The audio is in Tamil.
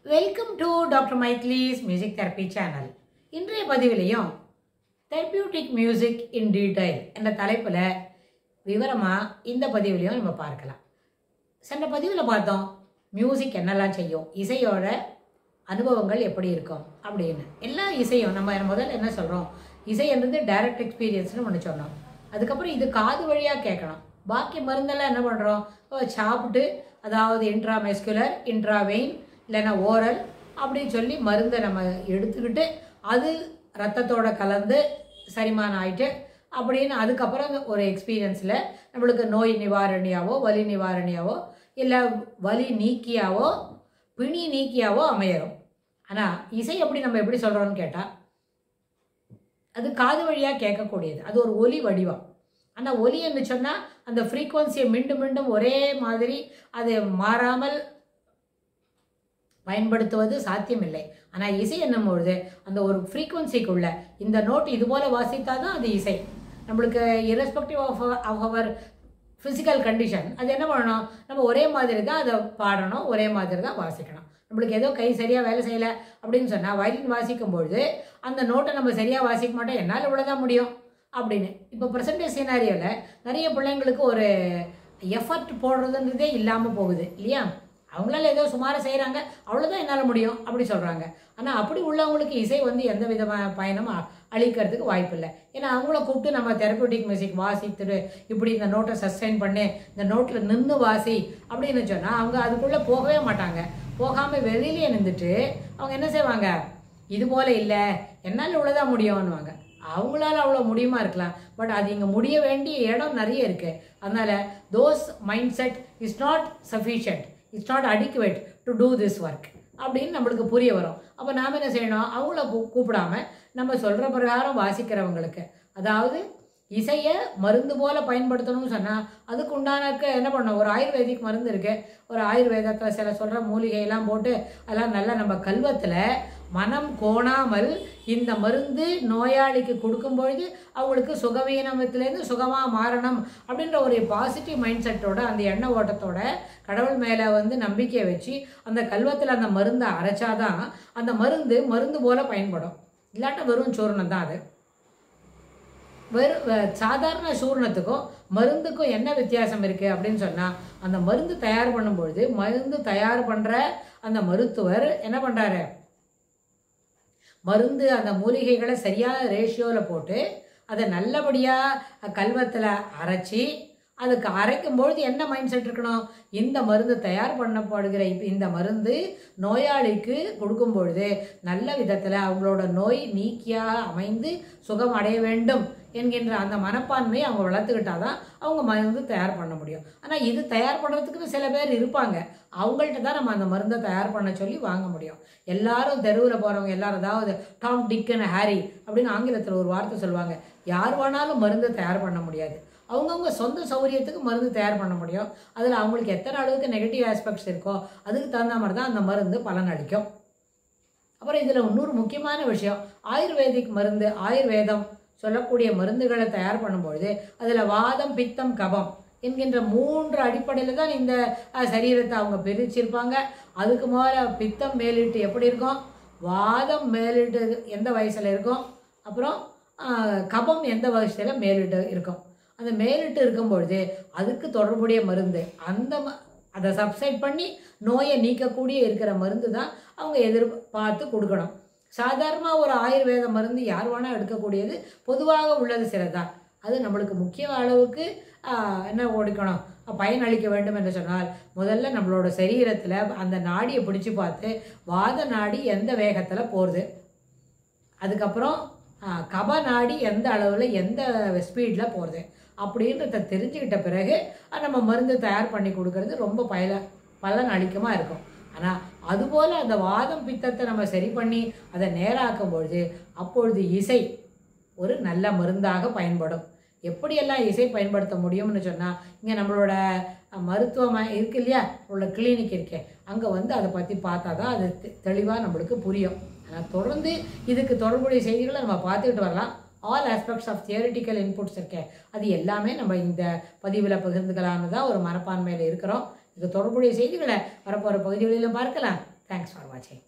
Welcome to Dr. Maitri's Music Therapy Channel. இன்றைய பதிவிலையும் Therapeutic Music in Detail என்ற தலைப்புல விவரமா இந்த பதிவிலையும் நம்ம பார்க்கலாம். சென்ற பதிவில் பார்த்தோம் மியூசிக் என்னெல்லாம் செய்யும், இசையோட அனுபவங்கள் எப்படி இருக்கும் அப்படின்னு. எல்லா இசையும் நம்ம முதல்ல என்ன சொல்கிறோம், இசை என்றது டைரக்ட் எக்ஸ்பீரியன்ஸ்னு ஒன்று சொன்னோம். அதுக்கப்புறம் இது காது வழியாக கேட்கணும். பாக்கி மருந்தெல்லாம் என்ன பண்ணுறோம், சாப்பிட்டு அதாவது இன்ட்ராமெஸ்குலர், இன்ட்ராவெயின் இல்லைன்னா ஓரல் அப்படின்னு சொல்லி மருந்தை நம்ம எடுத்துக்கிட்டு அது ரத்தத்தோட கலந்து சரிமானம் ஆகிட்டு அப்படின்னு அதுக்கப்புறம் ஒரு எக்ஸ்பீரியன்ஸில் நம்மளுக்கு நோய் நிவாரணியாவோ வலி நிவாரணியாவோ இல்லை வலி நீக்கியாவோ பிணி நீக்கியாவோ அமையரும். ஆனால் இசை நம்ம எப்படி சொல்கிறோன்னு கேட்டால் அது காது வழியாக கேட்கக்கூடியது, அது ஒரு ஒலி வடிவம். ஆனால் ஒலி என்று சொன்னால் அந்த ஃப்ரீக்குவன்சியை மீண்டும் மீண்டும் ஒரே மாதிரி அதை மாறாமல் பயன்படுத்துவது சாத்தியமில்லை. ஆனால் இசை என்னும்பொழுது அந்த ஒரு ஃப்ரீக்குவன்சிக்குள்ள இந்த நோட் இது போல் வாசித்தால் தான் அது இசை. நம்மளுக்கு இரஸ்பெக்டிவ் ஆஃப் அவர் ஃபிசிக்கல் கண்டிஷன் அது என்ன பண்ணணும், நம்ம ஒரே மாதிரி தான் அதை பாடணும், ஒரே மாதிரி தான் வாசிக்கணும். நம்மளுக்கு ஏதோ கை சரியாக வேலை செய்யலை அப்படின்னு சொன்னால் வயலின் வாசிக்கும்பொழுது அந்த நோட்டை நம்ம சரியாக வாசிக்க மாட்டோம், என்னால் இவ்வளோதான் முடியும் அப்படின்னு. இப்போ ப்ரெசன்டேஜ் சீனாரியோவில் நிறைய பிள்ளைங்களுக்கு ஒரு எஃபர்ட் போடுறதுன்றதே இல்லாமல் போகுது இல்லையா. அவங்களால ஏதோ சுமாராக செய்கிறாங்க, அவ்வளோதான் என்னால் முடியும் அப்படி சொல்கிறாங்க. ஆனால் அப்படி உள்ளவங்களுக்கு இசை எந்த விதமான பயனும் அளிக்கிறதுக்கு வாய்ப்பு இல்லை. ஏன்னா அவங்கள கூப்பிட்டு நம்ம தெரப்யூட்டிக் மியூசிக் வாசித்துட்டு இப்படி இந்த நோட்டை சஸ்டெயின் பண்ணி இந்த நோட்டில் நின்று வாசி அப்படின்னு சொன்னால் அவங்க அதுக்குள்ளே போகவே மாட்டாங்க. போகாமல் வெளியிலே நின்றுட்டு அவங்க என்ன செய்வாங்க, இது போல் இல்லை என்னால் இவ்வளோதான் முடியும்னுவாங்க. அவங்களால அவ்வளோ முடியுமா இருக்கலாம், பட் அது இங்கே முடிய வேண்டிய இடம் நிறைய இருக்குது. அதனால் those mind set is not sufficient, it's not adequate to do this work அப்படின்னு நம்மளுக்கு புரிய வரும். அப்போ நாம் என்ன செய்யணும், அவங்கள கூப்பிடாம நம்ம சொல்கிற பிரகாரம் வாசிக்கிறவங்களுக்கு, அதாவது இசையை மருந்து போல் பயன்படுத்தணும்னு சொன்னால் அதுக்கு உண்டானக்கு என்ன பண்ணணும், ஒரு ஆயுர்வேதிக் மருந்து இருக்குது. ஒரு ஆயுர்வேதத்தில் சில சொல்கிற மூலிகையெல்லாம் போட்டு அதெல்லாம் நல்லா நம்ம கல்வத்தில் மனம் கோணாமல் இந்த மருந்து நோயாளிக்கு கொடுக்கும்பொழுது அவங்களுக்கு சுகவீனத்திலேருந்து சுகமாக மாறணும் அப்படின்ற ஒரு பாசிட்டிவ் மைண்ட் செட்டோட அந்த எண்ணெய் ஓட்டத்தோட கடவுள் மேலே நம்பிக்கையை வச்சு அந்த கல்வத்தில் அந்த மருந்தை அரைச்சாதான் அந்த மருந்து போல் பயன்படும். இல்லாட்ட வெறும் சூர்ணம் தான் அது. சாதாரண சூர்ணத்துக்கும் மருந்துக்கும் என்ன வித்தியாசம் இருக்குது அப்படின்னு சொன்னால், அந்த மருந்து தயார் பண்ணும்பொழுது மருந்து தயார் பண்ணுற அந்த மருத்துவர் என்ன பண்ணுறாரு, மருந்து அந்த மூலிகைகளை சரியான ரேஷியோவில் போட்டு அதை நல்லபடியாக கல்வத்தில் அரைச்சி அதுக்கு அரைக்கும்பொழுது என்ன மைண்ட் செட் இருக்கணும், இந்த மருந்து தயார் பண்ணப்படுகிற இந்த மருந்து நோயாளிக்கு கொடுக்கும்பொழுது நல்ல விதத்தில் அவங்களோட நோய் நீக்கியாக அமைந்து சுகம் அடைய வேண்டும் என்கின்ற அந்த மனப்பான்மையை அவங்க வளர்த்துக்கிட்டாதான் அவங்க மருந்து தயார் பண்ண முடியும். ஆனால் இது தயார் பண்ணுறதுக்குன்னு சில பேர் இருப்பாங்க, அவங்கள்ட்ட தான் நம்ம அந்த மருந்தை தயார் பண்ண சொல்லி வாங்க முடியும். எல்லாரும் தெருவில் போகிறவங்க எல்லாரும், அதாவது டாம் டிக் அண்ட் ஹாரி அப்படின்னு ஆங்கிலத்தில் ஒரு வார்த்தை சொல்லுவாங்க, யார் வேணாலும் மருந்தை தயார் பண்ண முடியாது. அவங்கவுங்க சொந்த சௌகரியத்துக்கு மருந்து தயார் பண்ண முடியும். அதில் அவங்களுக்கு எத்தனை அளவுக்கு நெகட்டிவ் ஆஸ்பெக்ட்ஸ் இருக்கோ அதுக்கு தகுந்த மாதிரி தான் அந்த மருந்து பலன் அளிக்கும். அப்புறம் இதில் இன்னொரு முக்கியமான விஷயம், ஆயுர்வேதிக் மருந்து, ஆயுர்வேதம் சொல்லக்கூடிய மருந்துகளை தயார் பண்ணும்பொழுது அதில் வாதம் பித்தம் கபம் என்கின்ற 3 அடிப்படையில் தான் இந்த சரீரத்தை அவங்க பிரிச்சிருப்பாங்க. அதுக்கு மேலே பித்தம் மேலிட்டு எப்படி இருக்கும், வாதம் மேலிட்டு எந்த வயசில் இருக்கும், அப்புறம் கபம் எந்த வயசில் மேலிட்டு இருக்கும். அந்த மேலிட்டு இருக்கும்பொழுது அதுக்கு தொடர்புடைய மருந்து அதை சப்சைட் பண்ணி நோயை நீக்கக்கூடிய இருக்கிற மருந்து தான் அவங்க எதிர்பார்த்து கொடுக்கணும். சாதாரணமாக ஒரு ஆயுர்வேத மருந்து யார் வேணால் எடுக்கக்கூடியது, பொதுவாக உள்ளது சிலதான். அது நம்மளுக்கு முக்கிய அளவுக்கு என்ன ஓடிக்கணும், பயனளிக்க வேண்டும் என்று சொன்னால் முதல்ல நம்மளோட சரீரத்தில் அந்த நாடியை பிடிச்சி பார்த்து வாத நாடி எந்த வேகத்தில் போகிறது, அதுக்கப்புறம் கப நாடி எந்த அளவில் எந்த ஸ்பீடில் போகிறது அப்படின்றத தெரிஞ்சுக்கிட்ட பிறகு நம்ம மருந்து தயார் பண்ணி கொடுக்கறது ரொம்ப பலன் அளிக்கமாக இருக்கும். ஆனால் அதுபோல் அந்த வாதம் பித்தத்தை நம்ம சரி பண்ணி அதை நேராக்கும் பொழுது அப்பொழுது இசை ஒரு நல்ல மருந்தாக பயன்படும். எப்படியெல்லாம் இசை பயன்படுத்த முடியும்னு சொன்னால், இங்கே நம்மளோட மருத்துவம் இருக்கு இல்லையா, உள்ள கிளினிக் இருக்கே, அங்கே அதை பற்றி பார்த்தா தான் அது தெளிவாக நம்மளுக்கு புரியும். ஆனால் தொடர்ந்து இதுக்கு தொடர்புடைய செய்திகளை நம்ம பார்த்துக்கிட்டு வரலாம். All aspects of theoretical inputs இருக்கே, அது எல்லாமே நம்ம இந்த பதிவில் பகிர்ந்துக்கலாம்னு தான் ஒரு மனப்பான்மையில் இருக்கிறோம். இது தொடர்புடைய செய்திகளை வரப்போகிற பகுதிகளிலும் பார்க்கலாம். தேங்க்ஸ் ஃபார் வாட்சிங்.